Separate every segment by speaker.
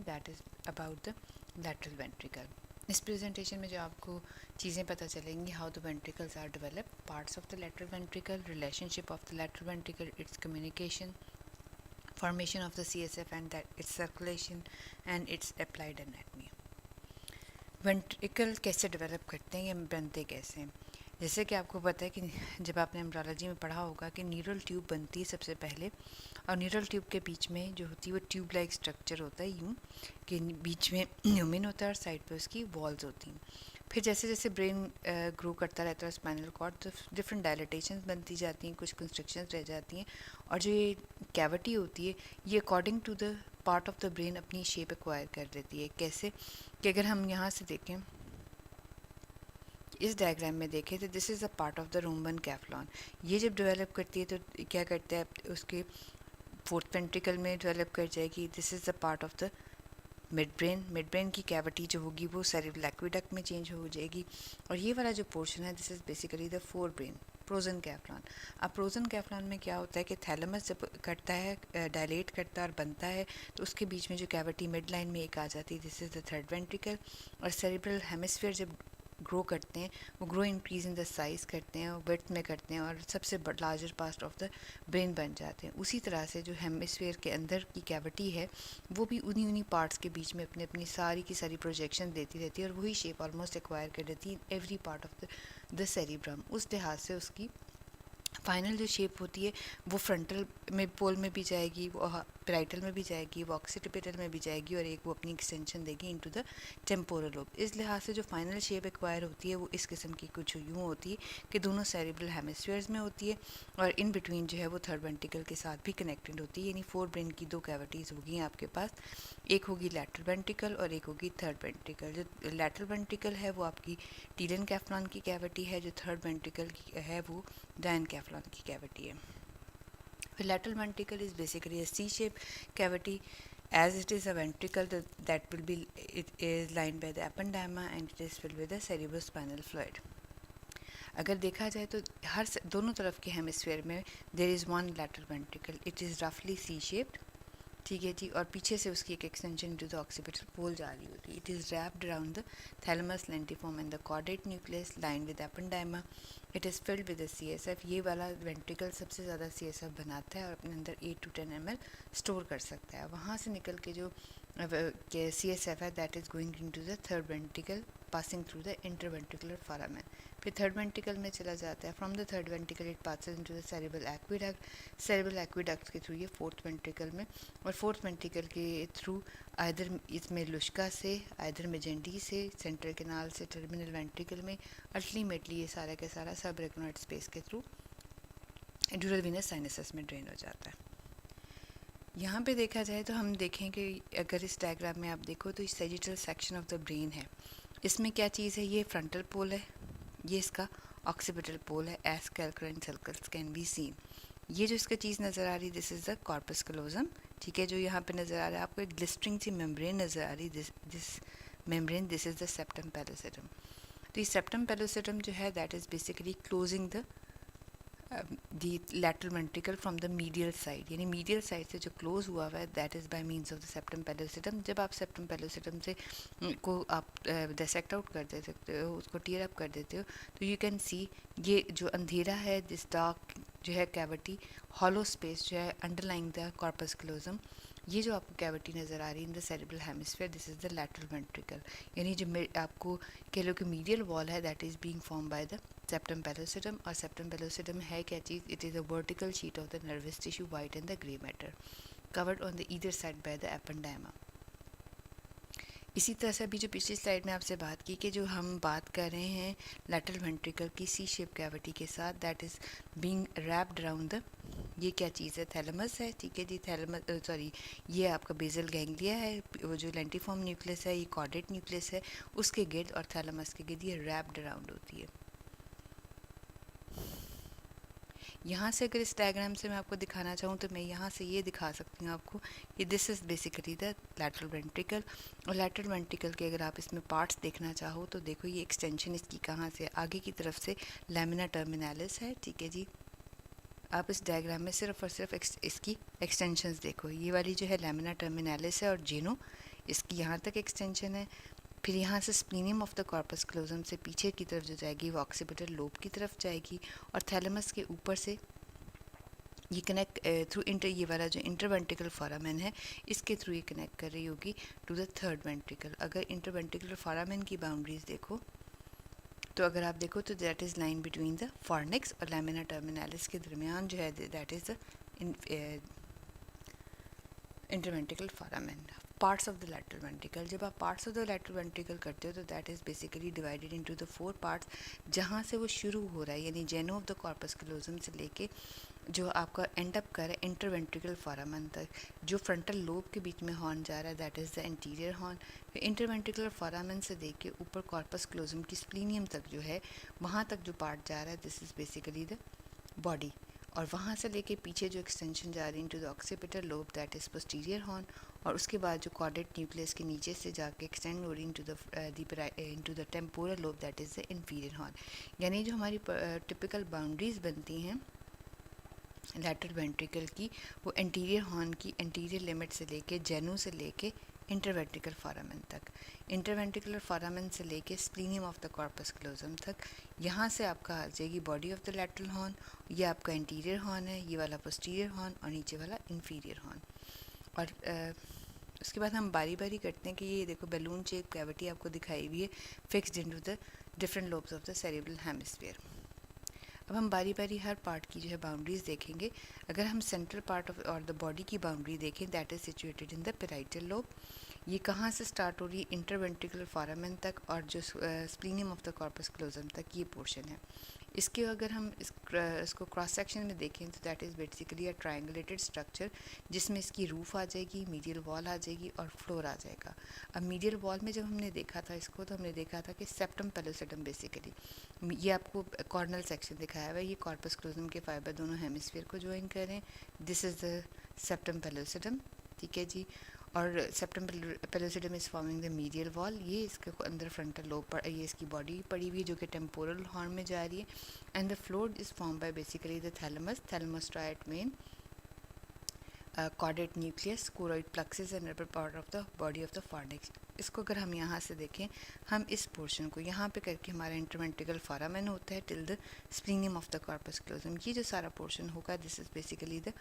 Speaker 1: That is about the lateral ventricle. इस presentation में जो आपको चीज़ें पता चलेंगी, how the ventricles are develop, parts of the lateral ventricle, relationship of the lateral ventricle, it's communication, formation of the CSF and that its circulation and its applied anatomy। Ventricle कैसे develop करते हैं, ये बनते कैसे हैं? जैसे कि आपको पता है कि जब आपने एम्ब्रियोलॉजी में पढ़ा होगा कि न्यूरल ट्यूब बनती है सबसे पहले, और न्यूरल ट्यूब के बीच में जो होती है वो ट्यूब लाइक स्ट्रक्चर होता है, यूँ कि बीच में ह्यूमन होता है और साइड पे उसकी वॉल्स होती हैं। फिर जैसे जैसे ब्रेन ग्रो करता रहता है स्पाइनल कॉर्ड, तो डिफरेंट डायलिटेशंस बनती जाती हैं, कुछ कंस्ट्रक्शंस रह जाती हैं, और जो ये कैविटी होती है ये according to the part of the brain अपनी शेप एक्वायर कर देती है। कैसे कि अगर हम यहाँ से देखें, इस डायग्राम में देखें तो this is a part of the rhombencephalon. ये जब डेवलप करती है तो क्या करता है, उसके फोर्थ वेंट्रिकल में डेवलप कर जाएगी। This is the part of the mid brain की कैविटी जो होगी वो सेरेब्रल एक्विडक्ट में चेंज हो जाएगी, और ये वाला जो पोर्शन है this is basically the fore brain prosencephalon. अब प्रोजन कैफ्लॉन में क्या होता है कि थैलेमस जब करता है, डायलेट करता है और बनता है, तो उसके बीच में जो कैविटी मिड लाइन में एक आ जाती है, this is the third ventricle. और सेरेब्रल हेमिस्फीयर जब ग्रो करते हैं, वो grow increase in the size करते हैं और विड्थ में करते हैं, और सबसे larger part of the brain बन जाते हैं। उसी तरह से जो हेमिस्फीयर के अंदर की कैविटी है वो भी उन्हीं पार्ट्स के बीच में अपनी अपनी सारी की सारी प्रोजेक्शन देती रहती है, और वही शेप ऑलमोस्ट एक्वायर कर देती है every part of the cerebrum. उस लिहाज से उसकी फाइनल जो शेप होती है वो फ्रंटल में पोल में भी जाएगी, वो पेराइटल में भी जाएगी, वो ऑक्सीपिटल में भी जाएगी, और एक वो अपनी एक्सटेंशन देगी इनटू द टेम्पोरल लोब। इस लिहाज से जो फाइनल शेप एक्वायर होती है वो इस किस्म की कुछ यूँ होती है कि दोनों सेरिब्रल हेमिस्फीयर्स में होती है, और इन बिटवीन जो है वो थर्ड वेंट्रिकल के साथ भी कनेक्टेड होती है। यानी फोर ब्रेन की दो कैविटीज़ होगी आपके पास, एक होगी लैटरल वेंट्रिकल और एक होगी थर्ड वेंट्रिकल। जो लैटरल वेंट्रिकल है वो आपकी टीलन कैफ्लॉन की कैविटी है, जो थर्ड वेंट्रिकल की है वो डायनकेफ्लॉन की कैविटी है। फिर lateral ventricle is basically a C-shaped cavity, as it is a ventricle that will be, it is lined by the ependyma and it is filled with the cerebrospinal fluid। अगर देखा जाए तो हर दोनों तरफ के हेमिस्फीयर में there is one lateral ventricle, it is roughly C-shaped, ठीक है जी, और पीछे से उसकी एक extension to the occipital pole जा रही होती है। It is wrapped around the thalamus lentiform and the caudate nucleus line with ependyma, it is filled with the CSF। ये वाला वेंट्रिकल सबसे ज़्यादा CSF बनाता है और अपने अंदर 8 to 10 ml स्टोर कर सकता है। वहाँ से निकल के जो CSF है that is going into the third ventricle passing through the interventricular foramen. फिर थर्ड वेंट्रिकल में चला जाता है, from the third ventricle it passes into the cerebral aqueduct, cerebral aqueduct के थ्रू ये फोर्थ वेंट्रिकल में, और फोर्थ वेंट्रिकल के थ्रू आइदर इसमें लुश्का से, आइदर मेजेंडी से, सेंट्रल कैनाल से टर्मिनल वेंट्रिकल में, अल्टीमेटली ये सारा का सारा सब रेक्नोइड स्पेस के थ्रू ड्यूरल वीनस साइनसेस में ड्रेन हो जाता है। यहाँ पे देखा जाए तो हम देखें कि अगर इस डायग्राम में आप देखो तो इस sagittal section of the brain है, इसमें क्या चीज़ है, ये फ्रंटल पोल है, ये इसका ऑक्सीपिटल पोल है, as calcarine sulci can be seen. ये जो इसका चीज़ नज़र आ रही है this is the corpus callosum, ठीक है, जो यहाँ पे नज़र आ रहा है आपको एक ग्लिस्टरिंग सी मेम्ब्रेन नज़र आ रही है, this membrane this is the septum pellucidum. तो ये सेप्टम पेलोसिटम जो है that is basically closing the lateral ventricle from the medial side, यानी मीडियल साइड से जो क्लोज हुआ हुआ है that is by means of the septum pellucidum. जब आप सेप्टम पेलोसिटम से को आप डिसेक्ट आउट कर दे सकते हो, उसको टीयर अप कर देते हो, तो यू कैन सी ये जो अंधेरा है, दिस डार्क जो है कैविटी, हॉलो स्पेस जो है अंडरलाइंग द कॉर्पस क्लोजम, ये जो आपको कैविटी नज़र आ रही है in the cerebral hemisphere this is the lateral ventricle. यानी जो आपको कह लो कि मीडियल वॉल है that is being form by the septum pellucidum. और सेप्टम पेलोसिटम है क्या चीज़, it is a vertical sheet of the nervous tissue white and the grey matter covered on the either side by the ependyma. इसी तरह से अभी जो पिछली स्लाइड में आपसे बात की कि जो हम बात कर रहे हैं लैटरल वेंट्रिकल की सी शेप कैविटी के साथ, that is being wrapped around the, ये क्या चीज़ है, थैलेमस है, ठीक है जी, थैलेमस सॉरी ये आपका बेसल गैंग्लिया है, वो जो लेंटिफॉर्म न्यूक्लियस है ये कॉर्डेट न्यूक्लियस है, उसके गिर्द और थैलेमस के गिर्द ये रैप्ड अराउंड होती है। यहाँ से अगर इस डायग्राम से मैं आपको दिखाना चाहूँ तो मैं यहाँ से ये दिखा सकती हूँ आपको कि this is basically the lateral ventricle. और लैटरल वेंट्रिकल के अगर आप इसमें पार्ट्स देखना चाहो तो देखो ये एक्सटेंशन इसकी कहाँ से, आगे की तरफ से लैमिना टर्मिनालिस है, ठीक है जी। आप इस डायग्राम में सिर्फ और सिर्फ इसकी एक्सटेंशंस देखो, ये वाली जो है लैमिना टर्मिनालिस है और जेनो इसकी यहाँ तक एक्सटेंशन है। फिर यहाँ से स्प्लीनियम ऑफ द कॉर्पस क्लोजम से पीछे की तरफ जो जाएगी वो ऑक्सीपिटल लोब की तरफ जाएगी, और थैलेमस के ऊपर से ये कनेक्ट थ्रू ये वाला जो इंटरवेंट्रिकल फोरामेन है इसके थ्रू ये कनेक्ट कर रही होगी टू द थर्ड वेंट्रिकल। अगर इंटरवेंट्रिकल फोरामेन की बाउंड्रीज देखो तो अगर आप देखो तो that is line between the fornix और लैमिना टर्मिनालिस के दरमियान जो है that is the interventricular foramen. Parts of the lateral ventricle, जब आप parts of the lateral ventricle करते हो तो that is basically divided into the 4 parts, जहाँ से वो शुरू हो रहा है यानी जेनो ऑफ द कॉर्पस क्लोजम से लेके जो आपका एंड अप कर रहा है इंटरवेंट्रिकल फोरामेन तक, जो फ्रंटल लोब के बीच में हॉर्न जा रहा है that is the anterior horn. फिर इंटरवेंट्रिकल फोरामेन से देके ऊपर कॉर्पस क्लोजम की स्प्लीनियम तक जो है वहाँ तक जो पार्ट जा रहा है this is basically the body, और वहाँ से लेके पीछे जो एक्सटेंशन जा रही है into the occipital lobe that is posterior horn, और उसके बाद जो कॉर्डेट न्यूक्लियस के नीचे से जाके एक्सटेंड हो रही into the temporal lobe that is the inferior horn. यानी जो हमारी टिपिकल बाउंड्रीज बनती हैं लैटरल वेंट्रिकल की वो एंटीरियर हॉर्न की एंटीरियर लिमिट से लेके जेनू से लेके इंटरवेंट्रिकल फोरामेन तक, इंटरवेंट्रिकल फोरामेन से लेके स्प्लीनियम ऑफ द कॉर्पस क्लोजम तक, यहाँ से आपका आ जाएगी body of the lateral horn, ये आपका इंटीरियर हॉर्न है, ये वाला पोस्टीरियर हॉर्न और नीचे वाला इंफीरियर हॉर्न। और उसके बाद हम बारी बारी करते हैं कि ये देखो बैलून शेप कैविटी आपको दिखाई हुई है fixed into the different lobes of the cerebral hemisphere. अब हम बारी बारी हर पार्ट की जो है बाउंड्रीज देखेंगे। अगर हम सेंट्रल पार्ट ऑफ और द बॉडी की बाउंड्री देखें that is situated in the parietal lobe. ये कहाँ से स्टार्ट हो रही है इंटरवेंट्रिकुलर फोरामेन तक, और जो splenium of the corpus callosum तक ये पोर्शन है। इसके अगर हम इसको क्रॉस सेक्शन में देखें तो that is basically a triangulated structure जिसमें इसकी रूफ आ जाएगी, मीडियल वॉल आ जाएगी और फ्लोर आ जाएगा। अब मीडियल वॉल में जब हमने देखा था इसको तो हमने देखा था कि सेप्टम पेलोसिडम बेसिकली ये आपको कॉर्नल सेक्शन दिखाया हुआ है, ये कॉर्पस क्लोजम के फाइबर दोनों हेमिस्फीयर को ज्वाइन करें, this is the septum pellucidum, ठीक है जी। और septum pellucidum is forming the medial wall, ये इसके अंदर फ्रंटल लोब पर ये इसकी बॉडी पड़ी हुई है जो कि टेम्पोरल हॉर्न में जा रही है, and the floor is form bye basically the thalamus straight main chordate nucleus choroid plexus and upper part of the body of the fornix. इसको अगर हम यहाँ से देखें, हम इस पोर्शन को यहाँ पे करके हमारा इंटरवेंट्रिकल फोरामेन होता है till the splenium of the corpus callosum, ये जो सारा पोर्शन होगा this is basically the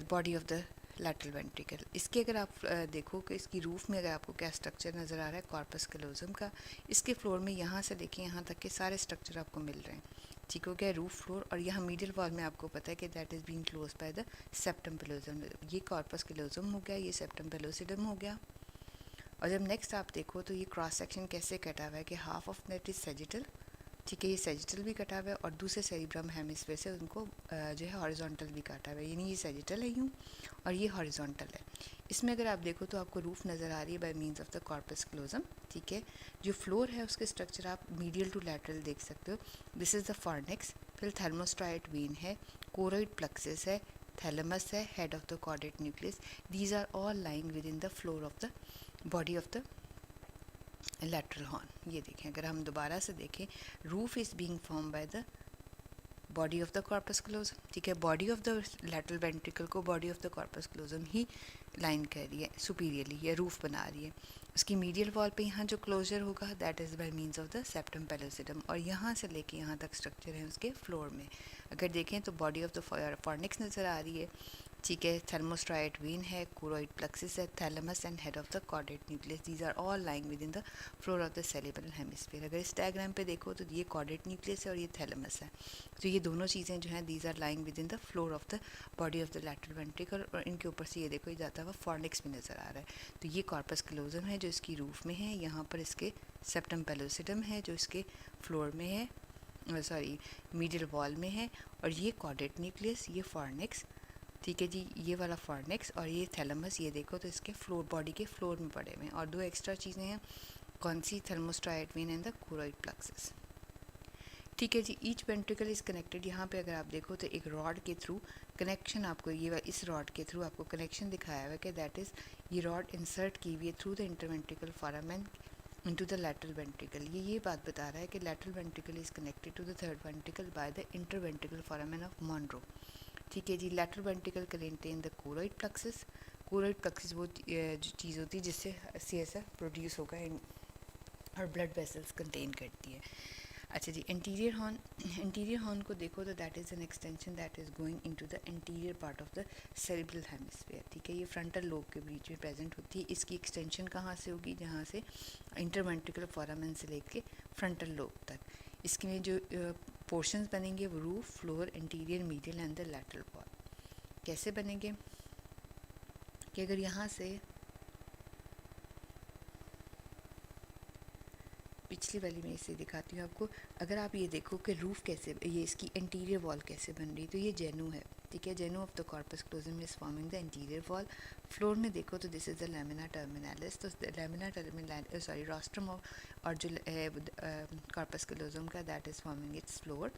Speaker 1: body of the lateral ventricle. इसके अगर आप देखो कि इसकी रूफ में अगर आपको क्या स्ट्रक्चर नज़र आ रहा है कॉर्पस क्लोजम का, इसके फ्लोर में यहाँ से लेके यहाँ तक के सारे स्ट्रक्चर आपको मिल रहे हैं, ठीक हो गया रूफ फ्लोर। और यहाँ मिडिल वॉल में आपको पता है कि that is being close by the septum pellucidum, ये कॉर्पस क्लोजम हो गया, ये सेप्टम पेलोसिडम हो गया। और जब नेक्स्ट आप देखो तो ये क्रॉस सेक्शन कैसे कटा हुआ है कि half of that is sagittal, ठीक है, ये सेजिटल भी कटा हुआ है और दूसरे सेरिब्रम हेमिस्फीयर से उनको जो है हॉरिजॉन्टल भी काटा हुआ है, यानी ये सेजिटल है यूँ और ये हॉरिजॉन्टल है। इसमें अगर आप देखो तो आपको रूफ नज़र आ रही है by means of the corpus callosum, ठीक है। जो फ्लोर है उसके स्ट्रक्चर आप मीडियल टू लैटरल देख सकते हो, दिस इज़ द फॉर्निक्स, फिर थर्मोस्ट्राइट वेन है, कोरोइड प्लक्सिस है, थैलेमस है, head of the caudate nucleus, these are all lying within the floor of the body of the lateral horn. ये देखें अगर हम दोबारा से देखें, roof is being form by the body of the corpus callosum, ठीक है। Body of the lateral ventricle को body of the corpus callosum ही लाइन कर रही है सुपीरियरली, या रूफ बना रही है। उसकी मीडियल वॉल पे यहाँ जो क्लोजर होगा that is by means of the septum pellucidum, और यहाँ से लेके यहाँ तक स्ट्रक्चर है उसके फ्लोर में। अगर देखें तो बॉडी ऑफ द फॉर्निक्स नज़र आ रही है, ठीक है, थर्मोस्ट्राइट वेन है, कोरोइड प्लक्सिस है, thalamus and head of the caudate nucleus, these are all lying within the floor of the cerebral hemisphere. अगर इस डायग्राम पे देखो तो ये कॉर्डेट न्यूक्लियस है और ये थैलेमस है, तो ये दोनों चीज़ें जो हैं these are lying within the floor of the body of the lateral ventricle, और इनके ऊपर से ये देखो ये जाता हुआ फॉर्निक्स भी नज़र आ रहा है। तो ये कॉर्पस क्लोजम है जो इसकी रूफ में है, यहाँ पर इसके सेप्टम पेलोसिडम है जो इसके फ्लोर में है, सॉरी मीडियल वॉल में है, और ये कॉर्डेट न्यूक्लियस, ये फॉर्निक्स, ठीक है जी, ये वाला फॉर्निक्स और ये थैलेमस, ये देखो तो इसके फ्लोर बॉडी के फ्लोर में पड़े हुए हैं। और दो एक्स्ट्रा चीज़ें हैं, कौन सी, thalamostriate vein and the choroid plexus, ठीक है जी। ईच वेंट्रिकल इज़ कनेक्टेड, यहाँ पे अगर आप देखो तो एक रॉड के थ्रू कनेक्शन आपको ये इस रॉड के थ्रू आपको कनेक्शन दिखाया हुआ है कि दैट इज़ ये रॉड इंसर्ट की हुई है through the interventricular foramen into the lateral ventricle. ये बात बता रहा है कि lateral ventricle is connected to the third ventricle by the interventricular foramen of Monro, ठीक है जी। Lateral ventricle contain the choroid plexus, choroid plexus वो जो चीज़ होती है जिससे CSF प्रोड्यूस होगा और ब्लड वेसल्स कंटेन करती है। अच्छा जी, इंटीरियर हॉर्न को देखो तो that is an extension that is going into the interior part of the cerebral hemisphere, ठीक है। ये फ्रंटल लोब के बीच में प्रेजेंट होती है। इसकी एक्सटेंशन कहाँ से होगी? जहाँ से इंटरवेंट्रिकुलर फोरामेन से लेके फ्रंटल लोब तक। इसमें जो पोर्शंस बनेंगे वो roof, floor, interior, medial and the lateral wall. कैसे बनेंगे कि अगर यहाँ से पिछली वाली में इसे दिखाती हूँ आपको। अगर आप ये देखो कि रूफ कैसे, ये इसकी इंटीरियर वॉल कैसे बन रही, तो ये जेनू है, ठीक है। Genu of the corpus callosum is forming the anterior wall. Floor में देखो तो this is the lamina terminalis, तो लैमिना टर्मिनालिस सॉरी रोस्ट्रम और जो कॉर्पस क्लोजम का that is forming its floor.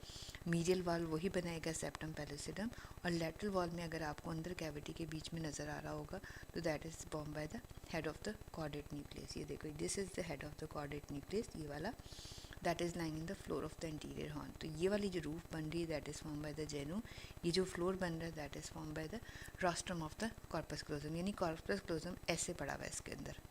Speaker 1: Medial wall वही बनाएगा सेप्टम पेलोसिडम, और लैटरल वॉल में अगर आपको अंदर कैविटी के बीच में नज़र आ रहा होगा तो that is form by the head of the caudate nucleus. ये देखो, this is the head of the caudate nucleus, ये वाला, that is lying in the floor of the anterior horn. तो ये वाली जो रूफ बन रही है that is form by the genu, ये जो फ्लोर बन रहा है that is form by the rostrum of the corpus callosum, यानी कॉर्पस क्लोजम ऐसे पड़ा हुआ है इसके अंदर।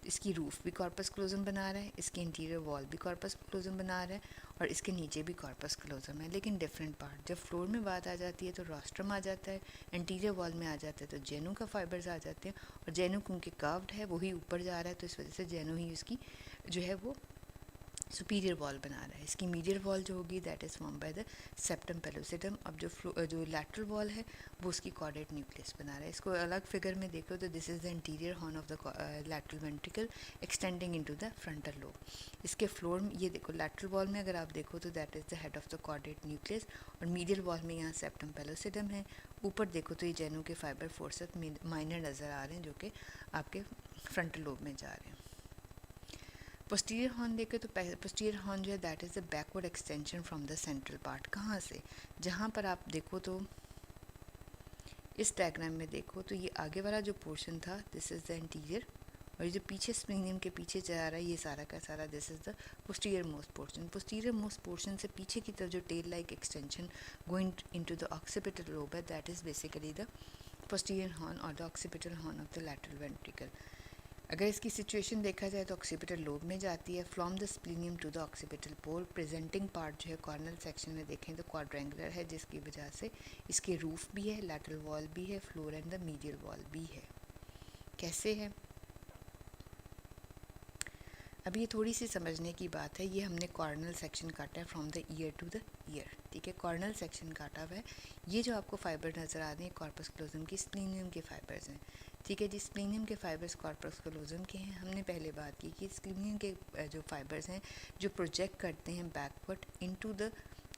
Speaker 1: इसकी रूफ भी कॉर्पस क्लोजम बना रहा है, इसकी इंटीरियर वॉल भी कॉर्पस क्लोजम बना रहा है, और इसके नीचे भी कॉर्पस क्लोजम है, लेकिन डिफरेंट पार्ट। जब फ्लोर में बात आ जाती है तो रोस्ट्रम आ जाता है, इंटीरियर वॉल में आ जाता है तो जेनू का फाइबर्स आ जाते हैं, और जेनू क्योंकि कर्व्ड है वही ऊपर जा रहा है तो इस वजह से जेनू ही उसकी जो है वो सुपीरियर वॉल बना रहा है। इसकी मीडियल वॉल जो होगी that is form by the septum pellucidum. अब जो लैटरल वॉल है वो उसकी कॉर्डेट न्यूक्लियस बना रहा है। इसको अलग फिगर में देखो तो this is the anterior horn of the lateral ventricle extending into the frontal lobe. इसके फ्लोर में ये देखो, लैटरल वॉल में अगर आप देखो तो that is the head of the caudate nucleus, और मीडियल वॉल में यहाँ सेप्टम पेलोसिडम है। ऊपर देखो तो ये जेनू के फाइबर फोर्सेप माइनर नज़र आ रहे हैं जो कि आपके फ्रंटल लोब में जा रहे हैं। पोस्टीरियर हॉर्न देखे तो पोस्टीरियर हॉर्न जो है that is the backward extension from the central part. कहाँ से? जहाँ पर आप देखो तो इस डायग्राम में देखो तो ये आगे वाला जो पोर्शन था दिस इज़ द इंटीरियर, और ये जो पीछे स्प्लेनियम के पीछे जा रहा है ये सारा का सारा this is the posterior most portion. Posterior most portion से पीछे की तरफ जो tail like extension going into the occipital lobe है that is basically the posterior horn और the occipital horn of the lateral ventricle. अगर इसकी सिचुएशन देखा जाए तो ऑक्सीपिटल लोब में जाती है, from the splenium to the occipital pole. Presenting part जो है कॉर्नल सेक्शन में देखें तो क्वाड्रेंगुलर है, जिसकी वजह से इसके रूफ भी है, लैटरल वॉल भी है, floor and the medial wall भी है। कैसे है? अब ये थोड़ी सी समझने की बात है। ये हमने कॉर्नल सेक्शन काटा है from the ear to the ear, ठीक है। कॉर्नल सेक्शन काटा हुआ है। ये जो आपको फाइबर नज़र आ रहे हैं कॉर्पस क्लोजम की स्प्लीनियम के फाइबर्स हैं, ठीक है जी। स्प्लीनियम के फाइबर्स कॉर्पस क्लोजम के हैं। हमने पहले बात की कि स्प्लीनियम के जो फाइबर्स हैं जो प्रोजेक्ट करते हैं backward into the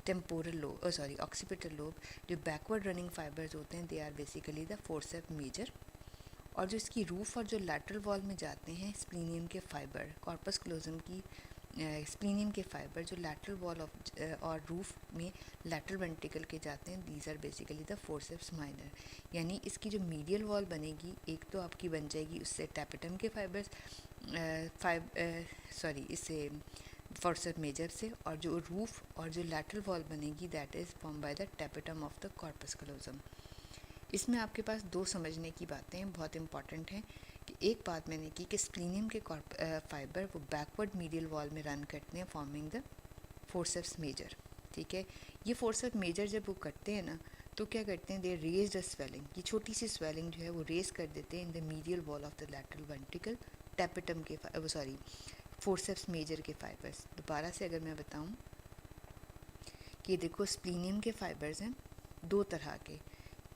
Speaker 1: temporal lobe occipital lobe. जो बैकवर्ड रनिंग फाइबर्स होते हैं they are basically the forceps major, और जो इसकी रूफ और जो लैटरल वॉल में जाते हैं स्प्लीनियम के फाइबर, कॉर्पस क्लोजम की स्प्लीनियम के फाइबर जो लैटरल वॉल ऑफ और रूफ में लैटरल वेंट्रिकल के जाते हैं, these are basically the forceps minor. यानी इसकी जो मीडियल वॉल बनेगी एक तो आपकी बन जाएगी उससे टैपेटम के फाइबर्स इससे फोर्सेप मेजर से, और जो रूफ और जो लैटरल वॉल बनेगी that is form by the tapetum of the corpus callosum. इसमें आपके पास दो समझने की बातें बहुत इंपॉर्टेंट हैं कि एक बात मैंने की कि स्प्लीनियम के फाइबर वो बैकवर्ड मीडियल वॉल में रन करते हैं फॉर्मिंग द फोर्सेप्स मेजर, ठीक है। ये फोर्सेप मेजर जब वो करते हैं ना तो क्या करते हैं, दे रेज द स्वेलिंग, ये छोटी सी स्वेलिंग जो है वो रेज कर देते हैं इन the medial wall of the lateral ventricle tapetum के फोर्सेप्स मेजर के फाइबर्स। दोबारा से अगर मैं बताऊँ कि देखो स्प्लीनियम के फाइबर्स हैं दो तरह के,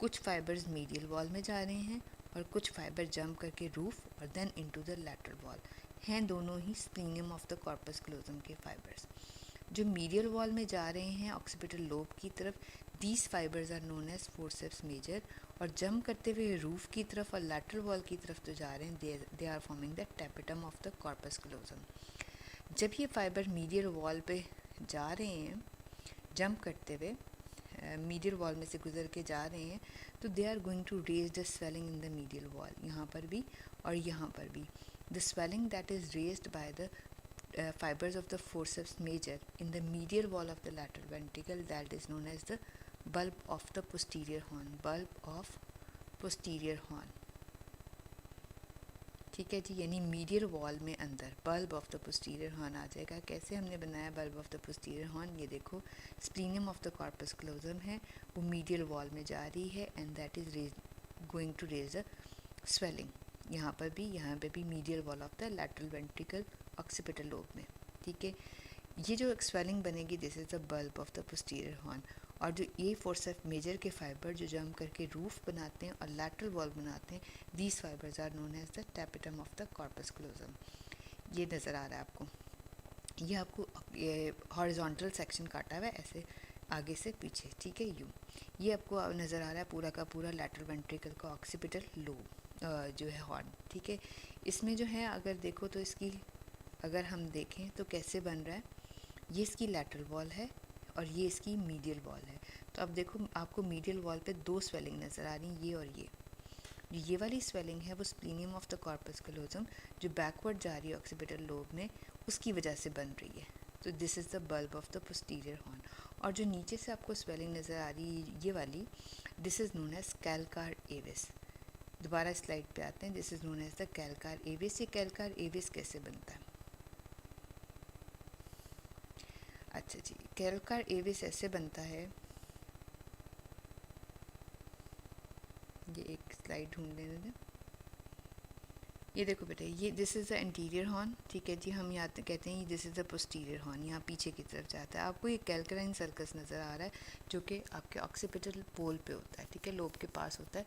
Speaker 1: कुछ फाइबर्स मीडियल वॉल में जा रहे हैं और कुछ फाइबर जंप करके रूफ और then into the lateral wall हैं, दोनों ही splenium of the corpus callosum के फाइबर्स। जो मीडियल वॉल में जा रहे हैं ऑक्सीपिटल लोब की तरफ, these fibres are known as forceps major, और जंप करते हुए रूफ की तरफ और लैटरल वॉल की तरफ जो जा रहे हैं they are forming the tapetum of the corpus callosum. जब ये फाइबर मीडियल वॉल पे जा रहे हैं जंप करते हुए मीडियल वॉल में से गुजर के जा रहे हैं तो they are going to raise the swelling in the medial wall, यहाँ पर भी और यहाँ पर भी। The swelling that is raised by the fibers of the forceps major in the medial wall of the lateral ventricle that is known as the bulb of the posterior horn, bulb of posterior horn. ठीक है जी, यानी medial wall में अंदर bulb of the posterior horn आ जाएगा। कैसे हमने बनाया bulb of the posterior horn, ये देखो splenium of the corpus callosum है, वो मीडियल वॉल में जा रही है and that is going to raise the swelling. यहाँ पे भी medial wall of the lateral ventricle occipital lobe में। ठीक है, ये जो स्वेलिंग बनेगी this is the bulb of the posterior horn. और जो ए फोर्सेप मेजर के फाइबर जो जम करके रूफ बनाते हैं और लैटरल वॉल बनाते हैं, these fibres are known as the tapetum of the corpus callosum. ये नज़र आ रहा है आपको, ये आपको हॉरिजॉन्टल सेक्शन काटा हुआ है ऐसे आगे से पीछे। ठीक है, ये आपको नज़र आ रहा है पूरा का पूरा लैटरल वेंट्रिकल का ऑक्सीपिटल लोब जो है हॉर्न। ठीक है, इसमें जो है अगर देखो तो इसकी अगर हम देखें तो कैसे बन रहा है, ये इसकी लैटरल वॉल है और ये इसकी मीडियल वॉल है। तो अब देखो आपको मीडियल वॉल पे दो स्वेलिंग नज़र आ रही हैं, ये और ये वाली स्वेलिंग है वो स्प्लीनियम ऑफ द कॉर्पस क्लोजम जो बैकवर्ड जा रही है ऑक्सीपिटल लोब में, उसकी वजह से बन रही है। तो this is the bulb of the posterior horn. और जो नीचे से आपको स्वेलिंग नज़र आ रही है ये वाली, this is known as calcar avis. दोबारा स्लाइड पे आते हैं, this is known as the calcar avis. ये कैलकार एविस कैसे बनता है? अच्छा जी, कैलकार एविस ऐसे बनता है, ये एक स्लाइड ढूंढ लेने दें। ये देखो बेटा, ये this is the anterior horn. ठीक है जी, हम यहाँ कहते हैं this is the posterior horn, यहाँ पीछे की तरफ जाता है। आपको ये कैलकराइन सर्कस नज़र आ रहा है जो कि आपके ऑक्सीपिटल पोल पे होता है। ठीक है, लोब के पास होता है।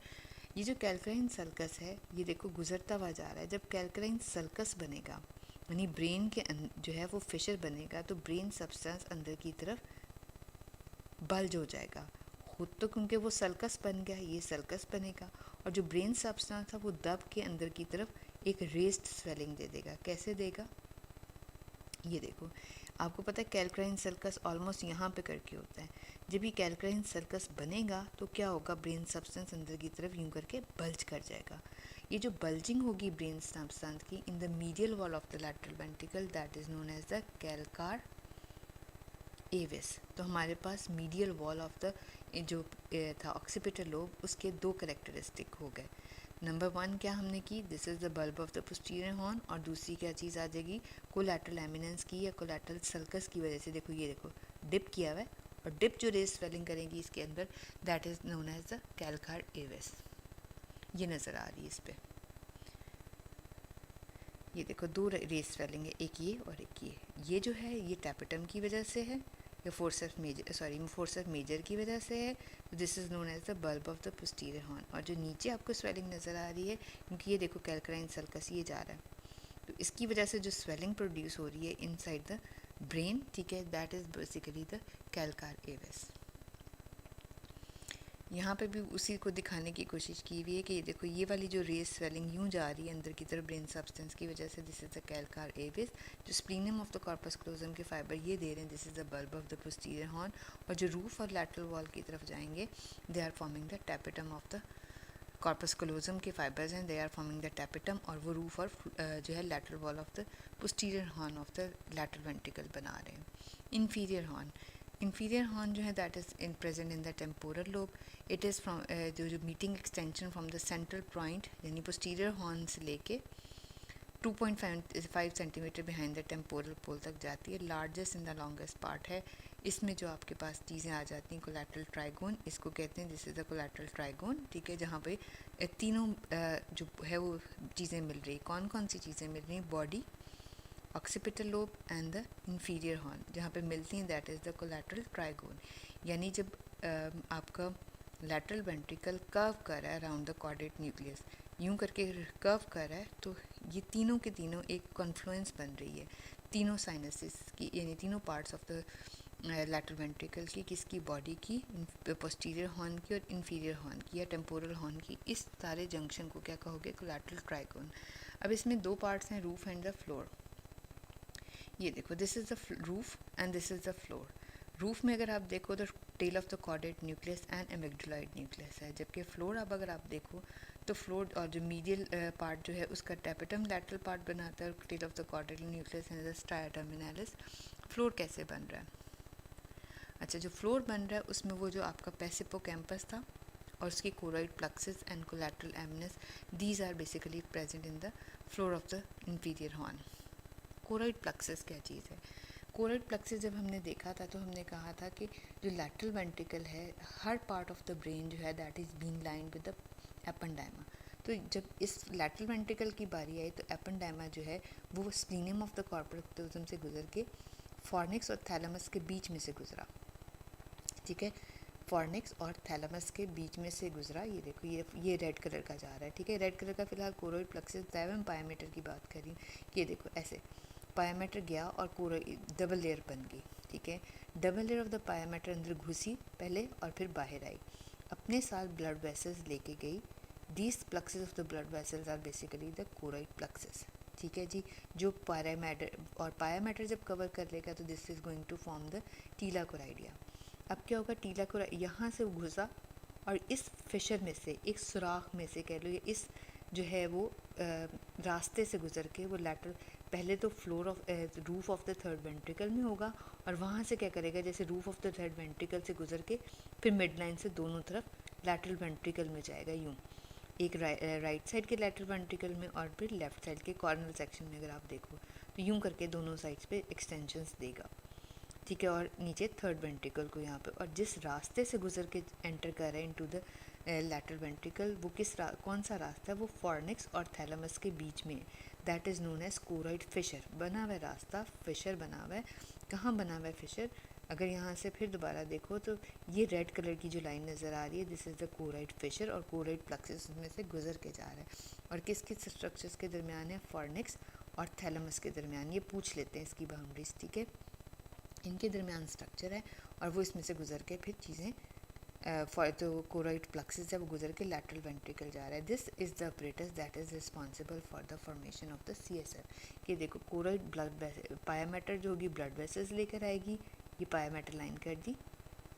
Speaker 1: ये जो कैलकराइन सर्कस है ये देखो गुजरता हुआ जा रहा है। जब कैलकराइन सर्कस बनेगा यानी ब्रेन के जो है वो फिशर बनेगा, तो ब्रेन सब्सटेंस अंदर की तरफ बल्ज हो जाएगा। खुद तो क्योंकि वो सर्कस बन गया, ये सर्कस बनेगा और जो ब्रेन सब्सटेंस था वो दब के अंदर की तरफ एक रेस्ड स्वेलिंग दे देगा। कैसे देगा? ये देखो, आपको पता है कैलकराइन सर्कस ऑलमोस्ट यहाँ पे करके होता है। जब ये कैलकराइन सर्कस बनेगा तो क्या होगा, ब्रेन सब्सटेंस अंदर की तरफ यूं करके बल्ज कर जाएगा। ये जो बल्जिंग होगी ब्रेन सब्सटेंस की in the medial wall of the lateral ventricle, that is known as the calcar avis. तो हमारे पास मीडियल वॉल ऑफ द जो था ऑक्सीपिटल लोब, उसके दो कैरेक्टरिस्टिक हो गए। नंबर वन क्या हमने की, this is the bulb of the posterior horn. और दूसरी क्या चीज़ आ जाएगी, कोलैटरल एमिनेंस की या कोलैटरल सर्कस की वजह से। देखो ये देखो डिप किया हुआ है और डिप जो रेस स्वेलिंग करेंगी इसके अंदर, that is known as the calcar avis. ये नज़र आ रही है इस पर, ये देखो दो रेस स्वेलिंग है, एक ये और एक ये जो है ये टैपिटम की वजह से है या फोर्सेप मेजर की वजह से है। This is known as the bulb of the posterior horn. और जो नीचे आपको स्वेलिंग नज़र आ रही है, क्योंकि ये देखो कैलकराइन सर्कस ये जा रहा है, तो इसकी वजह से जो स्वेलिंग प्रोड्यूस हो रही है इनसाइड द ब्रेन, ठीक है, that is basically the calcar avis. यहाँ पे भी उसी को दिखाने की कोशिश की हुई है कि ये देखो ये वाली जो रेस स्वेलिंग यूँ जा रही है अंदर की तरफ ब्रेन सब्सटेंस की वजह से, this is the calcar avis. जो splenium of the corpus callosum के फाइबर ये दे रहे हैं, this is the bulb of the posterior horn. और जो रूफ और लैटरल वॉल की तरफ जाएंगे, they are forming the tapetum of the corpus callosum के फाइबर्स हैं, they are forming the tapetum. और वो रूफ और जो है lateral wall of the posterior horn of the lateral ventricle बना रहे हैं। inferior horn जो है that is in present in the temporal lobe. It is from जो meeting extension from the central point यानी पोस्टीरियर हॉर्न से लेके 2.5 centimetre behind the temporal pole तक जाती है। Largest in the longest part है। इसमें जो आपके पास चीज़ें आ जाती हैं, कोलैटरल ट्राइगोन इसको कहते हैं, this is the collateral trigon. ठीक है, जहाँ पे तीनों जो है वो चीज़ें मिल रही। कौन कौन सी चीज़ें मिल रही हैं? Body, occipital lobe and the inferior horn जहाँ पे मिलती हैं, that is the collateral trigon. यानी जब आपका लैटरल वेंट्रिकल कर्व कर रहा है अराउंड द कॉर्डेट न्यूक्लियस, यूं करके कर्व कर रहा है, तो ये तीनों के तीनों एक कॉन्फ्लुएंस बन रही है तीनों साइनसेस की, यानी तीनों parts of the lateral ventricle की, किसकी, बॉडी की, पोस्टीरियर हॉर्न की और इंफीरियर हॉर्न की या टेम्पोरल हॉर्न की। इस सारे जंक्शन को क्या कहोगे? Collateral trigon. अब इसमें दो पार्ट्स हैं, रूफ एंड द फ्लोर। ये देखो this is the roof and this is the floor. Roof में अगर आप देखो तो tail of the caudate nucleus and amygdaloid nucleus है, जबकि फ्लोर अब अगर आप देखो तो फ्लोर और जो मीडियल पार्ट जो है उसका टैपिटम लैटरल पार्ट बनाता है और tail of the caudate nucleus and the stria terminalis. Floor कैसे बन रहा है? अच्छा, जो फ्लोर बन रहा है उसमें वो जो आपका पैसिपोकैम्पस था और उसकी choroid plexus and collateral eminence, these are basically present in the floor of the inferior horn. Choroid plexus क्या चीज़ है? कोरॉइड प्लक्सिस जब हमने देखा था तो हमने कहा था कि जो लैटरल वेंट्रिकल है, हर पार्ट ऑफ द ब्रेन जो है that is being lined with the ependyma. तो जब इस लैटरल वेंट्रिकल की बारी आई तो एपेंडाइमा जो है वो स्प्लीनियम ऑफ द कॉर्पोरेक्टोजम से गुजर के फॉर्निक्स और थैलेमस के बीच में से गुजरा। ठीक है, फॉर्निक्स और थैलेमस के बीच में से गुजरा। ये देखो, ये रेड कलर का जा रहा है। ठीक है, रेड कलर का फिलहाल कोरॉइड प्लक्सिस ज़ाइगम पायामीटर की बात कर रही हूँ। ये देखो ऐसे पायामीटर गया और कोरॉइड डबल लेयर बन गई। ठीक है, double layer of the pia mater अंदर घुसी पहले और फिर बाहर आई, अपने साथ ब्लड वेसल्स लेके गई। These plexus of the blood vessels are basically the choroid plexus. ठीक है जी, जो पायामीटर और पायामीटर जब कवर कर लेगा तो this is going to form the tela choroidea. अब क्या होगा, टीला कोराइडिया यहाँ से घुसा और इस फिशर में से, एक सुराख में से कह लो, इस जो है वो रास्ते से गुजर के वो लैटरल, पहले तो floor of roof of the third ventricle में होगा और वहाँ से क्या करेगा, जैसे roof of the third ventricle से गुजर के फिर मिड लाइन से दोनों तरफ लैटरल वेंट्रिकल में जाएगा। यूँ एक राइट साइड के लैटरल वेंट्रिकल में और फिर लेफ्ट साइड के कॉर्नर सेक्शन में अगर आप देखो तो यूँ करके दोनों साइड्स पे एक्सटेंशंस देगा। ठीक है, और नीचे थर्ड वेंट्रिकल को यहाँ पे, और जिस रास्ते से गुजर के एंटर कर रहे हैं इनटू द लैटरल वेंट्रिकल, वो कौन सा रास्ता है, वो फॉर्निक्स और थैलेमस के बीच में, that is known as choroid fissure. बना हुआ रास्ता, फिशर बना हुआ है। कहाँ बना हुआ है फिशर? अगर यहाँ से फिर दोबारा देखो तो ये रेड कलर की जो लाइन नज़र आ रही है, this is the choroid fissure, और कोरॉइड प्लक्सिस में से गुजर के जा रहा है। और किस किस स्ट्रक्चर्स के दरमियान है? फॉर्निक्स और थैलेमस के दरमियान। ये पूछ लेते हैं इसकी बाउंड्रीज। ठीक है, इनके दरमियान स्ट्रक्चर है और वो इसमें से गुजर के फिर चीज़ें फॉर तो कोरॉइड प्लक्सिस है वो गुजर के लैटरल वेंट्रिकल जा रहा है। This is the apparatus that is responsible for the formation of the CSF। कि देखो, कोरॉइड ब्लड पायामीटर जो होगी ब्लड वेसल्स लेकर आएगी, ये पायामीटर लाइन कर दी,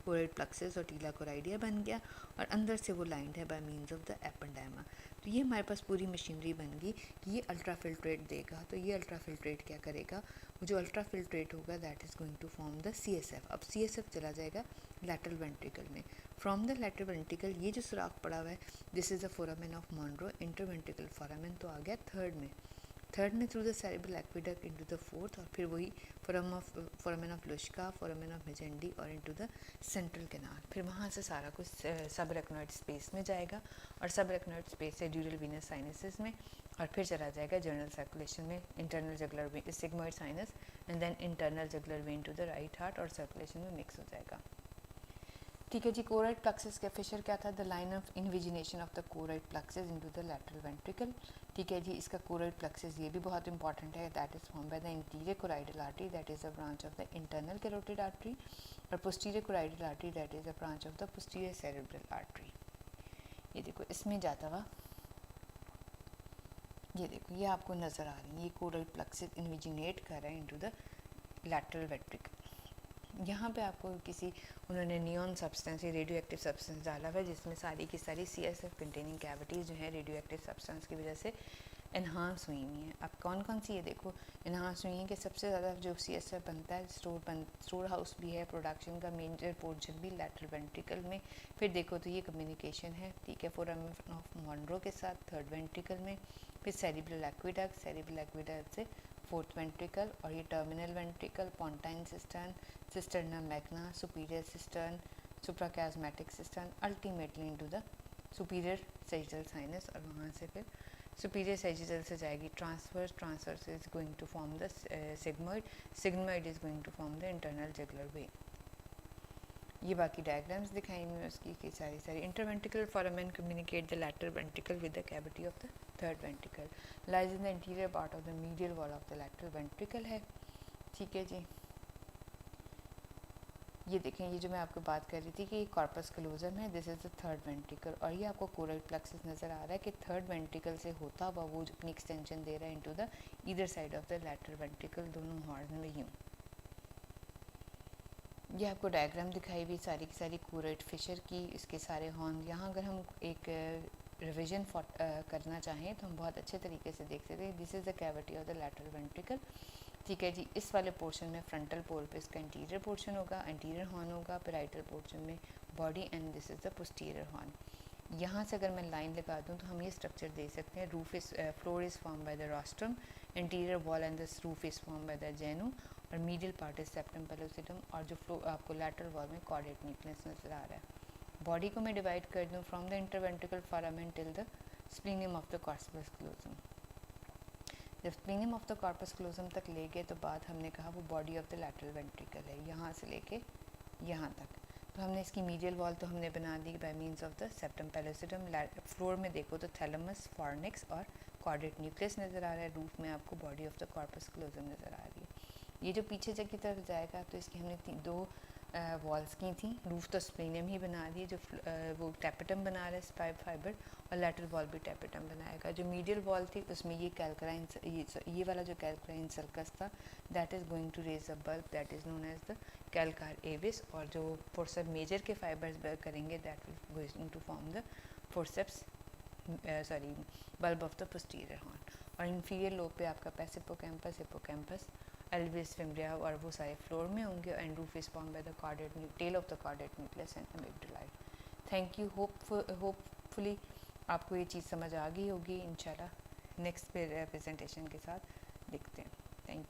Speaker 1: कोरॉइड प्लक्सिस और टीला कोराइडिया बन गया, और अंदर से वो लाइंड है by means of the ependyma. तो ये हमारे पास पूरी मशीनरी बन गई कि ये अल्ट्रा फिल्ट्रेट देगा। तो ये अल्ट्रा फिल्ट्रेट क्या करेगा, वो जो अल्ट्रा फिल्ट्रेट होगा that is going to form the CSF। अब CSF चला जाएगा लैटरल वेंट्रिकल में। फ्रॉम द लैटरल वेंट्रिकल ये जो सुराख पड़ा हुआ है, this is the foramen of Monro, interventricular foramen तो आ गया थर्ड में through the cerebral aqueduct into the fourth, और फिर वही foramen of Luschka, foramen of Magendie और इनटू द सेंट्रल कैनाल। फिर वहाँ से सारा कुछ सब रेक्नोइड स्पेस में जाएगा और सब रेक्नोइड स्पेस से ड्यूरल वीनस साइनसेस में, और फिर चला जाएगा जनरल सर्कुलेशन में, internal jugular vein sigmoid sinus and then internal jugular vein to the right heart, और सर्कुलेशन में मिक्स हो जाएगा। ठीक है जी, कोरॉइड प्लक्सिस का फिशर क्या था? The line of invagination of the choroid plexus into the lateral ventricle. ठीक है जी, इसका कोरॉइड प्लक्सिस ये भी बहुत इंपॉर्टेंट है, that is form by the anterior choroidal artery, that is a branch of the internal carotid artery, और posterior choroidal artery that is a branch of the posterior cerebral artery. ये देखो इसमें जाता हुआ, ये देखो ये आपको नज़र आ रही है, ये कोरॉइड प्लक्सिस इन्विजिनेट कर रहा है इनटू द लैटरल वेंट्रिकल। यहाँ पे आपको उन्होंने नियॉन सब्सटेंस या रेडियो एक्टिव सब्सटेंस डाला हुआ है, जिसमें सारी की सारी CSF कंटेनिंग कैविटीज़ जो है रेडियो एक्टिव सब्सटेंस की वजह से इन्हांस हुई हुई हैं। अब कौन कौन सी ये देखो इन्हांस हुई हैं कि सबसे ज़्यादा जो CSF बनता है, स्टोर हाउस भी है, प्रोडक्शन का मेजर पोर्शन भी लैटरल वेंट्रिकल में। फिर देखो तो ये कम्युनिकेशन है, ठीक है, फोरामेन ऑफ मॉनरो के साथ थर्ड वेंट्रिकल में, फिर सेरिब्रल एक्विडक्ट से फोर्थ वेंट्रिकल, और ये terminal ventricle, pontine cistern, cisterna magna, superior cistern, suprachiasmatic cistern, ultimately into the superior sagittal sinus, और वहाँ से फिर सुपीरियर सैजिटल से जाएगी transverse is going to form the sigmoid is going to form the internal jugular vein. ये बाकी diagrams दिखाई हुई उसकी कि सारी interventricular foramen communicate the lateral ventricle with the cavity of the third ventricle, lies in the interior part of the medial wall of the lateral ventricle है। ठीक है जी, ये देखें, ये जो मैं आपको बात कर रही थी कि कॉर्पस क्लोजम है, this is the third ventricle, और ये आपको कोरॉइड प्लक्सिस नज़र आ रहा है कि थर्ड वेंट्रिकल से होता हुआ वो अपनी एक्सटेंशन दे रहा है into the either side of the lateral ventricle, दोनों हॉर्न में यूँ। ये आपको डायग्राम दिखाई हुई सारी की सारी कोरॉइड फिशर की, इसके सारे हॉर्न। यहाँ अगर हम एक रिविजन करना चाहें तो हम बहुत अच्छे तरीके से देख सकते हैं। This is the cavity of the lateral ventricle. ठीक है जी, इस वाले पोर्शन में फ्रंटल पोल पे इसका इंटीरियर पोर्शन होगा, इंटीरियर हॉर्न होगा, पेराइटल पोर्शन में body, and this is the posterior horn. यहाँ से अगर मैं लाइन लगा दूँ तो हम ये स्ट्रक्चर दे सकते हैं, roof is floor is form by the rostrum, interior wall and the roof is form by the genu, और medial part is septum pellucidum, और जो फ्लोर आपको लैटरल वॉल में कॉर्डेट न्यूक्लियस नज़र आ रहा है। बॉडी को मैं डिवाइड कर दूँ from the interventricular foramen till the splenium of the corpus callosum. जब splenium of the corpus callosum तक ले गए तो बाद हमने कहा वो body of the lateral ventricle है, यहाँ से लेके यहाँ तक। तो हमने इसकी मीडियल वॉल तो हमने बना दी by means of the septum pellucidum. Floor में देखो तो थैलेमस, फॉर्निक्स और कॉर्डेट न्यूक्लियस नज़र आ रहा है। रूफ में आपको body of the corpus callosum नज़र आ रही है। ये जो पीछे की तरफ जाएगा तो इसकी हमने दो वॉल्स की थी। रूफ तो स्प्लीनियम ही बना दी, जो वो टैपेटम बना रहा है स्पाइक फाइबर, और लैटरल वॉल भी टैपेटम बनाएगा। जो मीडियल वॉल थी उसमें ये कैल्कराइन, ये वाला जो कैल्कराइन सर्कस था that is going to raise a bulb that is known as the calcar avis, और जो फोर्सेप मेजर के फाइबर्स करेंगे that will going to form the forceps bulb of the posterior horn. और inferior lobe पे आपका पैस hippocampus, Elvis fimbria और वो सारे फ्लोर में होंगे, and roof is form by the caudate tail of the caudate nucleus and amygdala. Thank you. Hopefully आपको ये चीज़ समझ आ गई होगी। इंशाल्लाह नेक्स्ट प्रेजेंटेशन के साथ देखते हैं।